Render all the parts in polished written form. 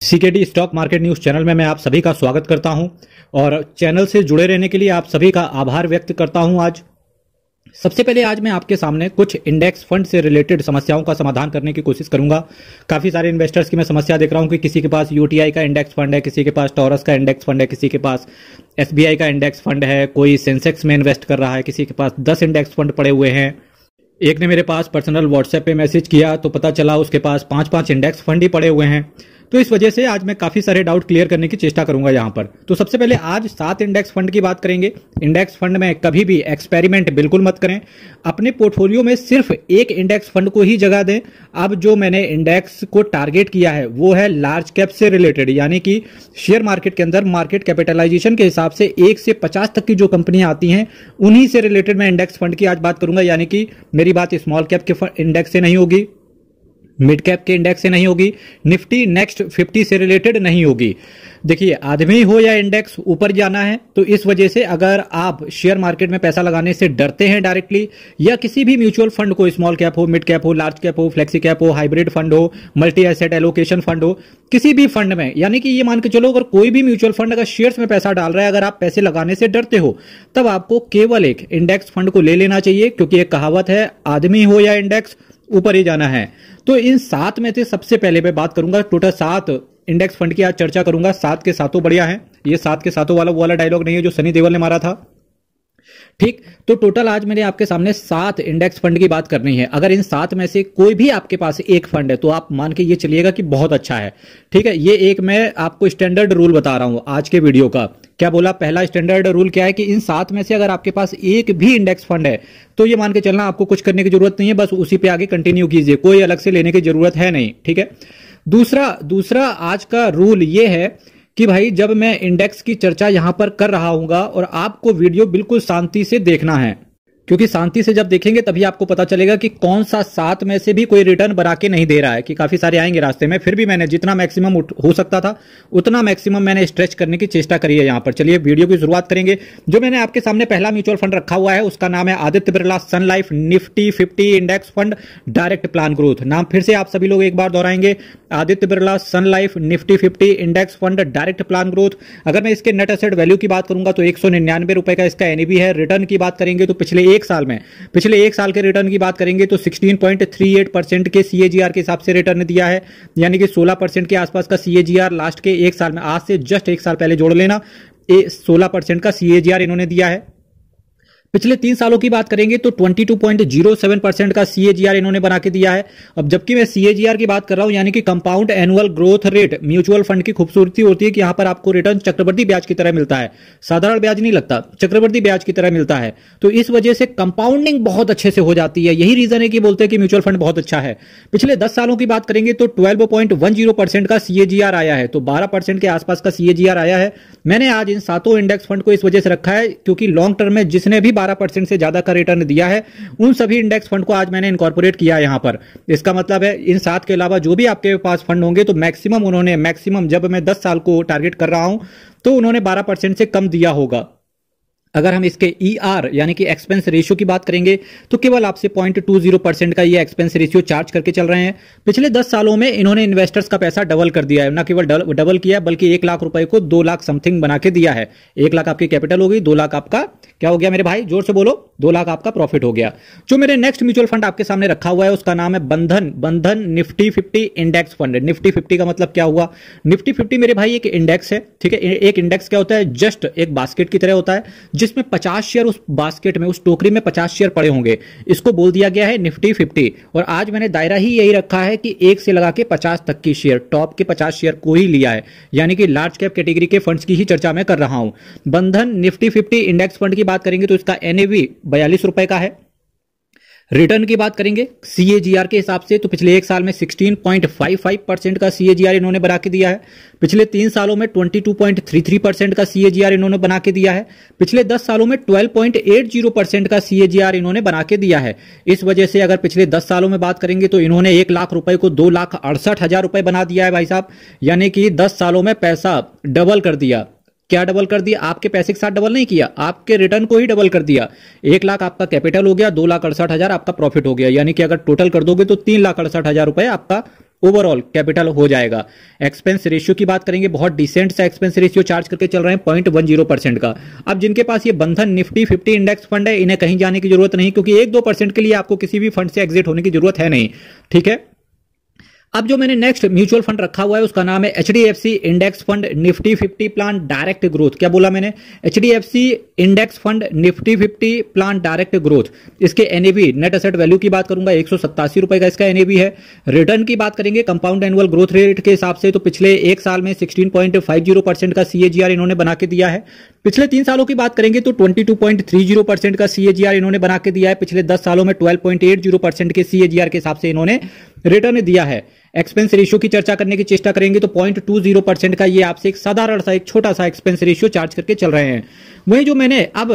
CKD stock market news channel में मैं आप सभी का स्वागत करता हूं और चैनल से जुड़े रहने के लिए आप सभी का आभार व्यक्त करता हूं। आज सबसे पहले आज मैं आपके सामने कुछ इंडेक्स फंड से रिलेटेड समस्याओं का समाधान करने की कोशिश करूंगा। काफी सारे इन्वेस्टर्स की मैं समस्या देख रहा हूं कि किसी के पास यूटीआई का इंडेक्स फंड है, किसी के पास टॉरस का इंडेक्स फंड है, किसी के पास एसबीआई का इंडेक्स फंड है, कोई सेंसेक्स में इन्वेस्ट कर रहा है, किसी के पास 10 इंडेक्स फंड पड़े हुए हैं। एक ने मेरे पास पर्सनल व्हाट्सएप पे मैसेज किया तो पता चला उसके पास 5-5 इंडेक्स फंड ही पड़े हुए हैं। तो इस वजह से आज मैं काफी सारे डाउट क्लियर करने की चेष्टा करूंगा यहां पर। तो सबसे पहले आज 7 इंडेक्स फंड की बात करेंगे। इंडेक्स फंड में कभी भी एक्सपेरिमेंट बिल्कुल मत करें। अपने पोर्टफोलियो में सिर्फ एक इंडेक्स फंड को ही जगह दें। अब जो मैंने इंडेक्स को टारगेट किया है वो है लार्ज कैप से रिलेटेड, यानी कि शेयर मार्केट के अंदर मार्केट कैपिटलाइजेशन के हिसाब से 1 से 50 तक की जो कंपनियां आती हैं उन्हीं से रिलेटेड मैं इंडेक्स फंड की आज बात करूंगा। यानी कि मेरी बात स्मॉल कैप के इंडेक्स से नहीं होगी, मिड कैप के इंडेक्स से नहीं होगी, निफ्टी नेक्स्ट 50 से रिलेटेड नहीं होगी। देखिए, आदमी हो या इंडेक्स, ऊपर जाना है। तो इस वजह से अगर आप शेयर मार्केट में पैसा लगाने से डरते हैं डायरेक्टली, या किसी भी म्यूचुअल फंड को, स्मॉल कैप हो, मिड कैप हो, लार्ज कैप हो, फ्लेक्सी कैप हो, हाइब्रिड फंड हो, मल्टी एसेट एलोकेशन फंड हो, किसी भी फंड में, यानी कि ये मान के चलो अगर कोई भी म्यूचुअल फंड अगर शेयर्स में पैसा डाल रहा है, अगर आप पैसे लगाने से डरते हो, तब आपको केवल एक इंडेक्स फंड को ले लेना चाहिए, क्योंकि एक कहावत है, आदमी हो या इंडेक्स, ऊपर ही जाना है। तो इन 7 में से सबसे पहले मैं बात करूंगा, टोटल 7 इंडेक्स फंड की आज चर्चा करूंगा। 7 के सातों बढ़िया हैं। ये 7 के सातों वाला वो वाला डायलॉग नहीं है जो सनी देओल ने मारा था। ठीक, तो टोटल आज मेरे आपके सामने 7 इंडेक्स फंड की बात करनी है। अगर इन 7 में से कोई भी आपके पास एक फंड है तो आप मान के ये चलिएगा कि बहुत अच्छा है। ठीक है, ये एक मैं आपको स्टैंडर्ड रूल बता रहा हूं आज के वीडियो का। क्या बोला? पहला स्टैंडर्ड रूल क्या है कि इन 7 में से अगर आपके पास एक भी इंडेक्स फंड है तो ये मान के चलना आपको कुछ करने की जरूरत नहीं है, बस उसी पे आगे कंटिन्यू कीजिए, कोई अलग से लेने की जरूरत है नहीं। ठीक है, दूसरा आज का रूल ये है कि भाई जब मैं इंडेक्स की चर्चा यहां पर कर रहा हूंगा और आपको वीडियो बिल्कुल शांति से देखना है, क्योंकि शांति से जब देखेंगे तभी आपको पता चलेगा कि कौन सा 7 में से भी कोई रिटर्न बना के नहीं दे रहा है। कि काफी सारे आएंगे रास्ते में, फिर भी मैंने जितना मैक्सिमम हो सकता था उतना मैक्सिमम मैंने स्ट्रेच करने की चेष्टा करी है यहां पर। चलिए वीडियो की शुरुआत करेंगे। जो मैंने आपके सामने पहला म्यूचुअल फंड रखा हुआ है उसका नाम है Aditya Birla Sun Life Nifty 50 index fund direct plan growth. नाम फिर से आप सभी लोग एक बार दोहराएंगे, Aditya Birla Sun Life Nifty 50 index fund direct plan growth. अगर मैं इसके नेट एसेट वैल्यू की बात करूंगा तो 199 रुपए का इसका एनएवी है। रिटर्न की बात करेंगे तो पिछले एक साल के रिटर्न की बात करेंगे तो 16.38% के सीएजीआर के हिसाब से रिटर्न दिया है, यानी कि 16% के आसपास का सीएजीआर लास्ट के एक साल में, आज से जस्ट एक साल पहले जोड़ लेना, 16% का सीएजीआर इन्होंने दिया है। पिछले 3 सालों की बात करेंगे तो 22.07% का सीएजीआर इन्होंने बना के दिया है। अब जबकि मैं सीएजीआर की बात कर रहा हूं, यानी कि compound annual growth rate, mutual fund की खूबसूरती होती है कि यहां पर आपको रिटर्न चक्रवृद्धि ब्याज की तरह मिलता है, साधारण ब्याज नहीं लगता, चक्रवृद्धि ब्याज की तरह मिलता है। तो इस वजह से कंपाउंडिंग बहुत अच्छे से हो जाती है। यही रीजन है कि बोलते हैं कि म्यूचुअल फंड बहुत अच्छा है। पिछले 10 सालों की बात करेंगे तो 12.10% का सीएजीआर आया है, तो 12% के आसपास का सीएजीआर आया है। मैंने आज इन 7 इंडेक्स फंड को इस वजह से रखा है क्योंकि लॉन्ग टर्म में जिसने भी 12% से ज्यादा का रिटर्न दिया है उन सभी इंडेक्स फंड को आज मैंने इनकॉर्पोरेट किया है यहां पर। इसका मतलब है इन 7 के अलावा जो भी आपके पास फंड होंगे तो मैक्सिमम जब मैं 10 साल को टारगेट कर रहा हूं तो उन्होंने 12% से कम दिया होगा। अगर हम इसके ईआर यानी कि एक्सपेंस रेशियो की बात करेंगे तो केवल आपसे 0.20% का ये एक्सपेंस रेशियो चार्ज करके चल रहे हैं। पिछले 10 सालों में इन्होंने इन्वेस्टर्स का पैसा डबल कर दिया है, ना केवल डबल किया बल्कि 1 लाख रुपए को 2 लाख समथिंग बना के दिया है। 1 लाख आपकी कैपिटल हो गई, 2 लाख आपका क्या हो गया मेरे भाई, जोर से बोलो, 2 लाख आपका प्रॉफिट हो गया। जो मेरे नेक्स्ट म्यूचुअल फंड आपके सामने रखा हुआ है उसका नाम है बंधन निफ्टी 50 इंडेक्स फंड। निफ्टी 50 का मतलब क्या हुआ? निफ्टी 50 मेरे भाई एक इंडेक्स है। ठीक है, एक इंडेक्स क्या होता है? जस्ट एक बास्केट की तरह होता है जिसमें 50 शेयर उस बास्केट में, उस टोकरी में 50 शेयर पड़े होंगे। इसको बोल दिया गया है निफ्टी 50। और आज मैंने दायरा ही यही रखा है कि 1 से लगा के 50 तक की शेयर, टॉप के 50 शेयर को ही लिया है, यानी कि लार्ज कैप कैटेगरी के फंड्स की ही चर्चा मैं कर रहा हूं। बंधन निफ्टी 50 इंडेक्स फंड की बात करेंगे तो इसका एनएवी 42 रुपए का है। रिटर्न की बात करेंगे सीएजीआर के हिसाब से तो पिछले एक साल में 16.55% का सीएजीआर इन्होंने बना के दिया है। पिछले 3 सालों में 22.33% का सीएजीआर इन्होंने बना के दिया है। पिछले 10 सालों में 12.80% का सीएजीआर इन्होंने बना के दिया है। इस वजह से अगर पिछले 10 सालों में बात करेंगे तो इन्होंने 1 लाख रुपए को 2,68,000 रुपए बना दिया है भाई साहब, यानी कि 10 सालों में पैसा डबल कर दिया। क्या डबल कर दिया? आपके पैसे के साथ डबल नहीं किया, आपके रिटर्न को ही डबल कर दिया। 1 लाख आपका कैपिटल हो गया, 2,68,000 आपका प्रॉफिट हो गया, यानी कि अगर टोटल कर दोगे तो 3,68,000 रुपए आपका ओवरऑल कैपिटल हो जाएगा। एक्सपेंस रेशियो की बात करेंगे, बहुत डिसेंट सा एक्सपेंस रेशियो चार्ज करके चल रहे हैं 0.10% का। अब जिनके पास ये बंधन निफ्टी 50 इंडेक्स फंड है, इन्हें कहीं जाने की जरूरत नहीं, क्योंकि 1-2% के लिए आपको किसी भी फंड से एग्जिट होने की जरूरत है नहीं, ठीक है। अब जो मैंने नेक्स्ट म्यूचुअल फंड रखा हुआ है उसका नाम है HDFC index fund Nifty 50 plan direct growth. क्या बोला मैंने? HDFC index fund Nifty 50 plan direct growth. इसके एनएवी नेट एसेट वैल्यू की बात करूंगा, 187 रुपए का इसका एनएवी है। रिटर्न की बात करेंगे कंपाउंड एनुअल ग्रोथ रेट के हिसाब से, तो पिछले एक साल में 16.50% का CAGR इन्होंने बना के दिया है। पिछले 3 सालों की बात करेंगे तो 22.30% का CAGR इन्होंने बना के दिया है। पिछले 10 सालों में 12.80% के CAGR के हिसाब से इन्होंने रिटर्न दिया है। एक्सपेंस रेशियो की चर्चा करने की चेष्टा करेंगे तो 0.20% का ये आपसे एक साधारण सा एक छोटा सा एक्सपेंस रेशियो चार्ज करके चल रहे हैं। वहीं जो मैंने अब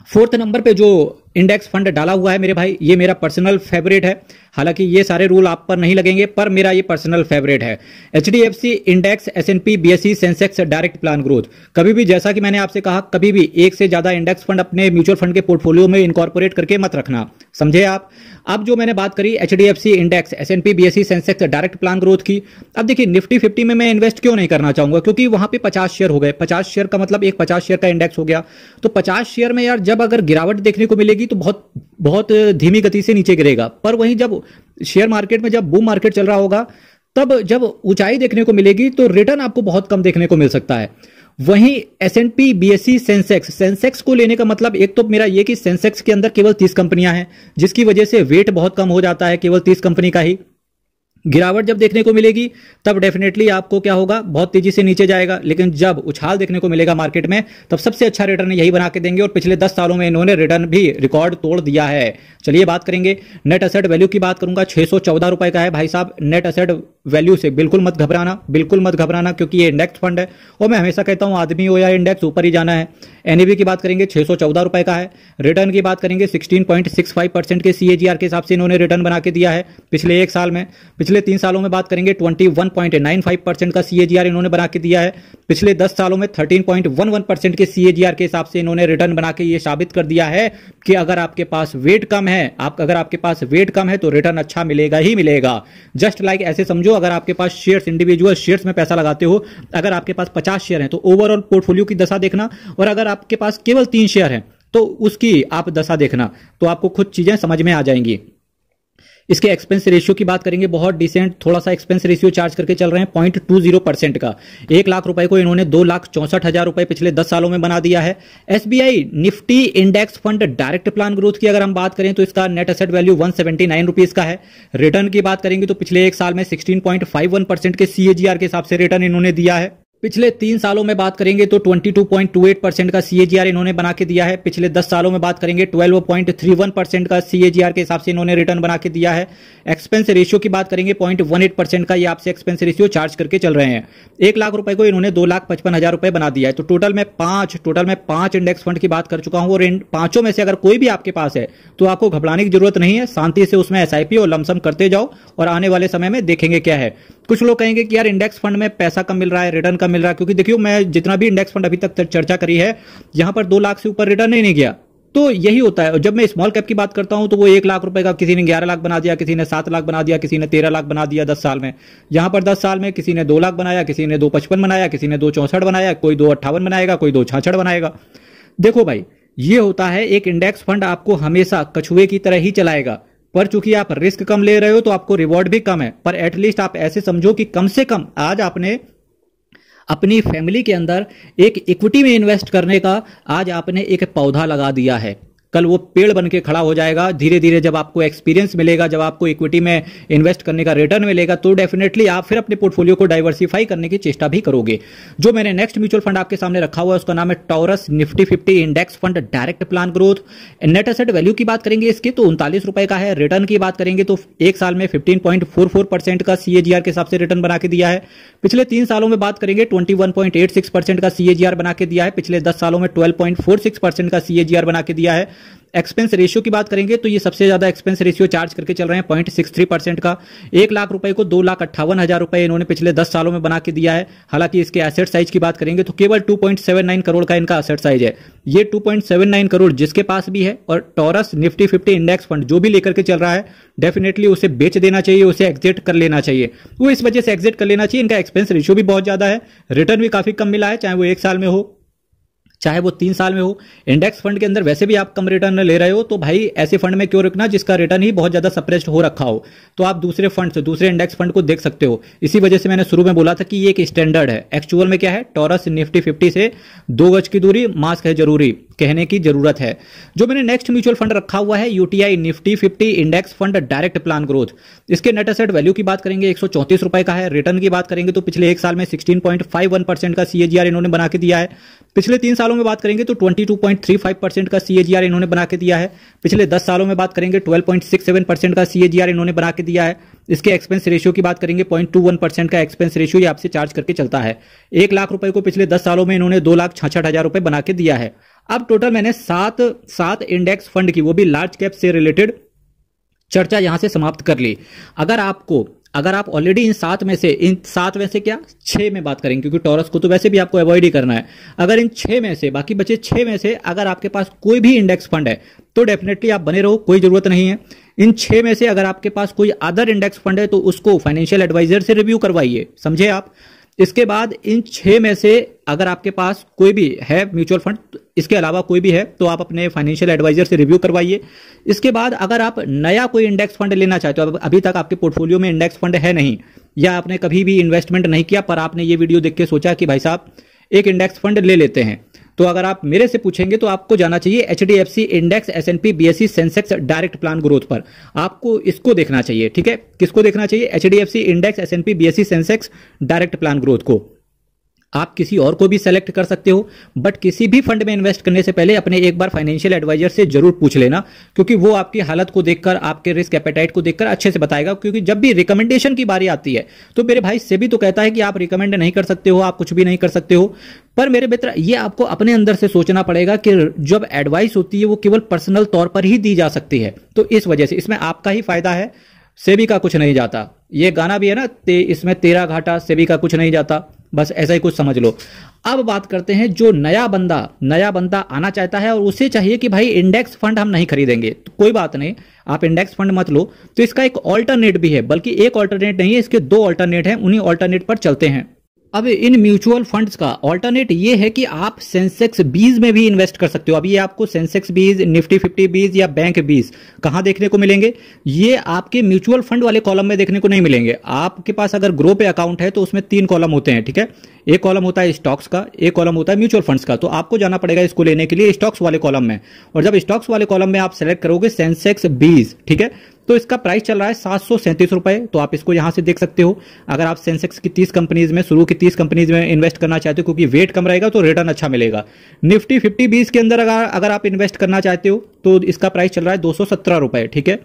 4th नंबर पे जो इंडेक्स फंड डाला हुआ है मेरे भाई, ये मेरा पर्सनल फेवरेट है। हालांकि ये सारे रूल आप पर नहीं लगेंगे, पर मेरा ये पर्सनल फेवरेट है। HDFC index S&P BSE Sensex direct plan growth. कभी भी, जैसा कि मैंने आपसे कहा, कभी भी एक से ज्यादा इंडेक्स फंड अपने म्यूचुअल फंड के पोर्टफोलियो में इनकॉर्पोरेट करके मत रखना, समझे आप। अब जो मैंने बात करी HDFC index S&P BSE Sensex direct plan growth की, अब देखिए निफ्टी 50 में मैं इन्वेस्ट क्यों नहीं करना चाहूंगा, क्योंकि वहां पे 50 शेयर हो गए। 50 शेयर का मतलब एक 50 शेयर का इंडेक्स हो गया, तो 50 शेयर में यार जब अगर गिरावट देखने को मिलेगी तो बहुत धीमी गति से नीचे गिरेगा। पर वहीं जब शेयर मार्केट में जब बूम मार्केट चल रहा होगा, तब जब ऊंचाई देखने को मिलेगी तो रिटर्न आपको बहुत कम देखने को मिल सकता है। वहीं S&P BSE सेंसेक्स को लेने का मतलब एक तो मेरा ये कि सेंसेक्स के अंदर केवल 30 कंपनियां हैं, जिसकी वजह से वेट बहुत कम हो जाता है, केवल 30 कंपनी का ही। गिरावट जब देखने को मिलेगी तब डेफिनेटली आपको क्या होगा, बहुत तेजी से नीचे जाएगा। लेकिन जब उछाल देखने को मिलेगा मार्केट में, तब सबसे अच्छा रिटर्न यही बना के देंगे, और पिछले 10 सालों में इन्होंने रिटर्न भी रिकॉर्ड तोड़ दिया है। चलिए बात करेंगे नेट एसेट वैल्यू की। बात करूंगा 614 रुपए का है भाई साहब। नेट एसेट वैल्यू से बिल्कुल मत घबराना, बिल्कुल मत घबराना, क्योंकि ये इंडेक्स फंड है और मैं हमेशा कहता हूं आदमी हो या इंडेक्स, ऊपर ही जाना है। एनएवी की बात करेंगे 614 रुपए का है। रिटर्न की बात करेंगे 16.65% के CAGR के हिसाब से इन्होंने रिटर्न बना के दिया है पिछले एक साल में। पिछले 3 सालों में बात करेंगे 21.95% का CAGR इन्होंने बना के दिया है। पिछले 10 सालों में 13.11% के CAGR के हिसाब से इन्होंने रिटर्न बना के ये साबित कर दिया है कि अगर आपके पास वेट कम है, अगर आपके पास वेट कम है तो रिटर्न अच्छा मिलेगा ही मिलेगा। जस्ट लाइक ऐसे समझो, अगर आपके पास शेयर्स, इंडिविजुअल शेयर्स में पैसा लगाते हो, अगर आपके पास 50 शेयर हैं तो ओवरऑल पोर्टफोलियो की दशा देखना, और अगर आपके पास केवल 3 शेयर हैं तो उसकी आप दशा देखना, तो आपको खुद चीजें समझ में आ जाएंगी। इसके एक्सपेंस रेशियो की बात करेंगे, बहुत डिसेंट थोड़ा सा एक्सपेंस रेशियो चार्ज करके चल रहे हैं 0.20% का। 1 लाख रुपए को इन्होंने 2,64,000 रुपए पिछले 10 सालों में बना दिया है। SBI Nifty index fund direct plan growth की अगर हम बात करें तो इसका नेट एसेट वैल्यू 179 रुपीज का है। रिटर्न की बात करेंगे तो पिछले एक साल में 16.51% के CAGR के हिसाब से रिटर्न इन्होंने दिया है। पिछले 3 सालों में बात करेंगे तो 22.28% का CAGR इन्होंने बना के दिया है। पिछले 10 सालों में बात करेंगे 12.31% का CAGR के हिसाब से इन्होंने रिटर्न बना के दिया है। एक्सपेंस रेशियो की बात करेंगे 0.18% का ये आपसे एक्सपेंस रेशियो चार्ज करके चल रहे हैं। 1 लाख रुपए को इन्होंने 2,55,000 रुपए बना दिया है। तो टोटल में 5 इंडेक्स फंड की बात कर चुका हूं, और इन 5 में से अगर कोई भी आपके पास है तो आपको घबराने की जरूरत नहीं है। शांति से उसमें SIP और लमसम करते जाओ, और आने वाले समय में देखेंगे क्या है। कुछ लोग कहेंगे कि यार इंडेक्स फंड में पैसा कम मिल रहा है, रिटर्न कम मिल रहा है, क्योंकि देखियो मैं जितना भी इंडेक्स फंड अभी तक चर्चा करी है, यहां पर 2 लाख से ऊपर रिटर्न ही नहीं गया। तो यही होता है। जब मैं स्मॉल कैप की बात करता हूं तो वो 1 लाख रुपए का किसी ने 11 लाख बना दिया, किसी ने 7 लाख बना दिया, किसी ने 13 लाख बना दिया 10 साल में। यहां पर 10 साल में किसी ने 2 लाख बनाया, किसी ने 2,55 बनाया, किसी ने 2,64 बनाया, कोई 2,58 बनाएगा, कोई 2,66 बनाएगा। देखो भाई, ये होता है, एक इंडेक्स फंड आपको हमेशा कछुए की तरह ही चलाएगा, पर चूंकि आप रिस्क कम ले रहे हो तो आपको रिवॉर्ड भी कम है। पर एटलीस्ट आप ऐसे समझो कि कम से कम आज आपने अपनी फैमिली के अंदर एक इक्विटी में इन्वेस्ट करने का, आज आपने एक पौधा लगा दिया है। कल वो पेड़ बन के खड़ा हो जाएगा। धीरे धीरे जब आपको एक्सपीरियंस मिलेगा, जब आपको इक्विटी में इन्वेस्ट करने का रिटर्न मिलेगा, तो डेफिनेटली आप फिर अपने पोर्टफोलियो को डाइवर्सिफाई करने की चेष्टा भी करोगे। जो मैंने नेक्स्ट म्यूचुअल फंड आपके सामने रखा हुआ है उसका नाम है taurus Nifty 50 index fund direct plan growth. Net asset value की बात करेंगे इसकी तो 39 रुपए का है। रिटर्न की बात करेंगे तो एक साल में 15.44% का CAGR के हिसाब से रिटर्न बना के दिया है। पिछले 3 सालों में बात करेंगे 21.86% का CAGR बना के दिया है। पिछले 10 सालों में 12.46% का CAGR बना के दिया है। एक्सपेंस रेशियो की बात करेंगे तो ये सबसे ज्यादा एक्सपेंस रेशियो चार्ज करके चल रहे हैं 0.63% का। 1 लाख रुपए को 2,58,000 रुपए इन्होंने पिछले 10 सालों में बना के दिया है। हालांकि इसके एसेट साइज की बात करेंगे तो केवल 2.79 करोड़ का इनका एसेट साइज है। ये 2.79 करोड़ जिसके पास भी है और टॉरस निफ्टी 50 इंडेक्स फंड जो भी लेकर के चल रहा है, डेफिनेटली उसे बेच देना चाहिए, उसे एग्जिट कर लेना चाहिए। वो इस वजह से एग्जिट कर लेना चाहिए, इनका एक्सपेंस रेशियो भी बहुत ज्यादा है, रिटर्न भी काफी कम मिला है, चाहे वो 1 साल में हो चाहे वो 3 साल में हो। इंडेक्स फंड के अंदर वैसे भी आप कम रिटर्न ले रहे हो, तो भाई ऐसे फंड में क्यों रखना जिसका रिटर्न ही बहुत ज्यादा सप्रेस्ड हो रखा हो। तो आप दूसरे फंड से, दूसरे इंडेक्स फंड को देख सकते हो। इसी वजह से मैंने शुरू में बोला था कि ये एक स्टैंडर्ड है। एक्चुअल में क्या है, टॉरस निफ्टी 50 से 2 गज की दूरी, मास्क है जरूरी, कहने की जरूरत है। जो मैंने नेक्स्ट म्यूचुअल फंड रखा हुआ है UTI Nifty 50 index fund direct plan growth. इसके नेट एसेट वैल्यू की बात करेंगे 134 रुपए का है। रिटर्न की बात करेंगे तो पिछले 1 साल में 16.51% का सीएजीआर इन्होंने बना के दिया है। पिछले 3 सालों में बात करेंगे तो 22.35% का सीएजीआर इन्होंने बना के दिया है। पिछले 10 सालों में बात करेंगे 12.67% का सीएजीआर इन्होंने बना के दिया है। इसके एक्सपेंस रेशियो की बात करेंगे 0.21% का एक्सपेंस रेशियो ये आपसे चार्ज करके चलता है। 1 लाख रुपए को पिछले 10 सालों में इन्होंने 2,66,000 रुपए बना के दिया है। अब टोटल मैंने 7 इंडेक्स फंड की, वो भी लार्ज कैप से रिलेटेड, चर्चा यहां से समाप्त कर ली। अगर आप ऑलरेडी इन 7 में से क्या 6 में बात करेंगे, क्योंकि टॉरस को तो वैसे भी आपको अवॉइड ही करना है। अगर इन 6 में से, बाकी बचे 6 में से अगर आपके पास कोई भी इंडेक्स फंड है तो डेफिनेटली आप बने रहो, कोई जरूरत नहीं है। इन 6 में से अगर आपके पास कोई अदर इंडेक्स फंड है तो उसको फाइनेंशियल एडवाइजर से रिव्यू करवाइए, समझे आप। इसके बाद इन 6 में से अगर आपके पास कोई भी है म्यूचुअल फंड, इसके अलावा कोई भी है, तो आप अपने फाइनेंशियल एडवाइजर से रिव्यू करवाइए। इसके बाद अगर आप नया कोई इंडेक्स फंड लेना चाहते हो, अभी तक आपके पोर्टफोलियो में इंडेक्स फंड है नहीं, या आपने कभी भी इन्वेस्टमेंट नहीं किया, पर आपने ये वीडियो देख के सोचा कि भाई साहब एक इंडेक्स फंड ले लेते हैं, तो अगर आप मेरे से पूछेंगे तो आपको जाना चाहिए HDFC index S&P BSE Sensex direct plan growth पर। आपको इसको देखना चाहिए, ठीक है। किसको देखना चाहिए? HDFC index S&P BSE Sensex direct plan growth को। आप किसी और को भी सेलेक्ट कर सकते हो, बट किसी भी फंड में इन्वेस्ट करने से पहले अपने एक बार फाइनेंशियल एडवाइजर से जरूर पूछ लेना, क्योंकि वो आपकी हालत को देखकर, आपके रिस्क एपेटाइट को देखकर अच्छे से बताएगा। क्योंकि जब भी रिकमेंडेशन की बारी आती है तो मेरे भाई सेबी तो कहता है कि आप रिकमेंड नहीं कर सकते हो, आप कुछ भी नहीं कर सकते हो, पर मेरे मित्र ये आपको अपने अंदर से सोचना पड़ेगा कि जब एडवाइस होती है वो केवल पर्सनल तौर पर ही दी जा सकती है। तो इस वजह से इसमें आपका ही फायदा है, सेबी का कुछ नहीं जाता। ये गाना भी है ना, इसमें तेरा घाटा, सेबी का कुछ नहीं जाता, बस ऐसा ही कुछ समझ लो। अब बात करते हैं जो नया बंदा आना चाहता है और उसे चाहिए कि भाई इंडेक्स फंड हम नहीं खरीदेंगे, तो कोई बात नहीं, आप इंडेक्स फंड मत लो। तो इसका एक ऑल्टरनेट भी है, बल्कि एक ऑल्टरनेट नहीं है, इसके 2 ऑल्टरनेट हैं, उन्हीं ऑल्टरनेट पर चलते हैं। अब इन म्यूचुअल फंड्स का ऑल्टरनेट ये है कि आप सेंसेक्स 20 में भी इन्वेस्ट कर सकते हो। अभी आपको सेंसेक्स 20, निफ्टी 50 20 या बैंक 20 कहां देखने को मिलेंगे? ये आपके म्यूचुअल फंड वाले कॉलम में देखने को नहीं मिलेंगे। आपके पास अगर ग्रो पे अकाउंट है तो उसमें 3 कॉलम होते हैं, ठीक है। एक कॉलम होता है स्टॉक्स का, एक कॉलम होता है म्यूचुअल फंड्स का। तो आपको जाना पड़ेगा इसको लेने के लिए स्टॉक्स वाले कॉलम में, और जब स्टॉक्स वाले कॉलम में आप सेलेक्ट करोगे सेंसेक्स 20, ठीक है, तो इसका प्राइस चल रहा है 737 रुपए। तो आप इसको यहां से देख सकते हो। अगर आप सेंसेक्स की 30 कंपनीज में, शुरू की 30 कंपनीज में इन्वेस्ट करना चाहते हो, क्योंकि वेट कम रहेगा तो रिटर्न अच्छा मिलेगा। निफ्टी 50 20 के अंदर अगर आप इन्वेस्ट करना चाहते हो तो इसका प्राइस चल रहा है 217 रुपए, ठीक है।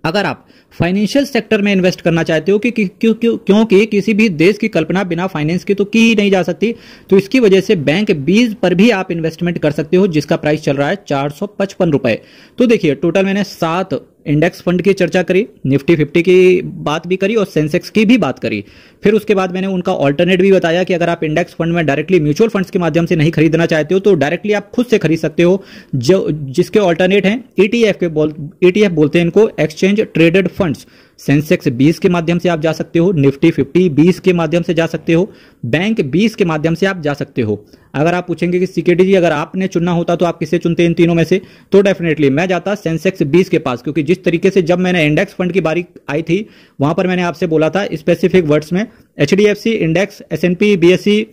अगर आप फाइनेंशियल सेक्टर में इन्वेस्ट करना चाहते हो क्योंकि किसी भी देश की कल्पना बिना फाइनेंस के तो की ही नहीं जा सकती, तो इसकी वजह से बैंक 20 पर भी आप इन्वेस्टमेंट कर सकते हो, जिसका प्राइस चल रहा है 455 रुपए। तो देखिए टोटल मैंने 7 इंडेक्स फंड की चर्चा करी, निफ्टी 50 की बात भी करी और सेंसेक्स की भी बात करी। फिर उसके बाद मैंने उनका ऑल्टरनेट भी बताया कि अगर आप इंडेक्स फंड में डायरेक्टली म्यूचुअल फंड्स के माध्यम से नहीं खरीदना चाहते हो तो डायरेक्टली आप खुद से खरीद सकते हो, जो जिसके ऑल्टरनेट हैं ETF बोलते हैं इनको, एक्सचेंज ट्रेडेड फंड्स। सेंसेक्स 20 के माध्यम से आप जा सकते हो, निफ्टी 50 20 के माध्यम से जा सकते हो, बैंक 20 के माध्यम से आप जा सकते हो। अगर आप पूछेंगे कि सीकेडी जी अगर आपने चुनना होता तो आप किसे चुनते इन तीनों में से, तो डेफिनेटली मैं जाता सेंसेक्स 20 के पास, क्योंकि जिस तरीके से जब मैंने इंडेक्स फंड की बारी आई थी वहां पर मैंने आपसे बोला था स्पेसिफिक वर्ड्स में HDFC index S&P BSE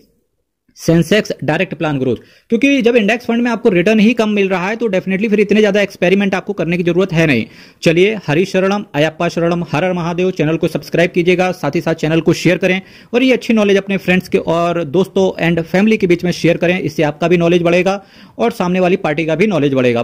Sensex direct plan growth, क्योंकि जब इंडेक्स फंड में आपको रिटर्न ही कम मिल रहा है तो डेफिनेटली फिर इतने ज्यादा एक्सपेरिमेंट आपको करने की जरूरत है नहीं। चलिए, हरि शरणम अयप्पा शरणम, हर हर महादेव। चैनल को सब्सक्राइब कीजिएगा, साथ ही साथ चैनल को शेयर करें और ये अच्छी नॉलेज अपने फ्रेंड्स के और दोस्तों एंड फैमिली के बीच में शेयर करें। इससे आपका भी नॉलेज बढ़ेगा और सामने वाली पार्टी का भी नॉलेज बढ़ेगा।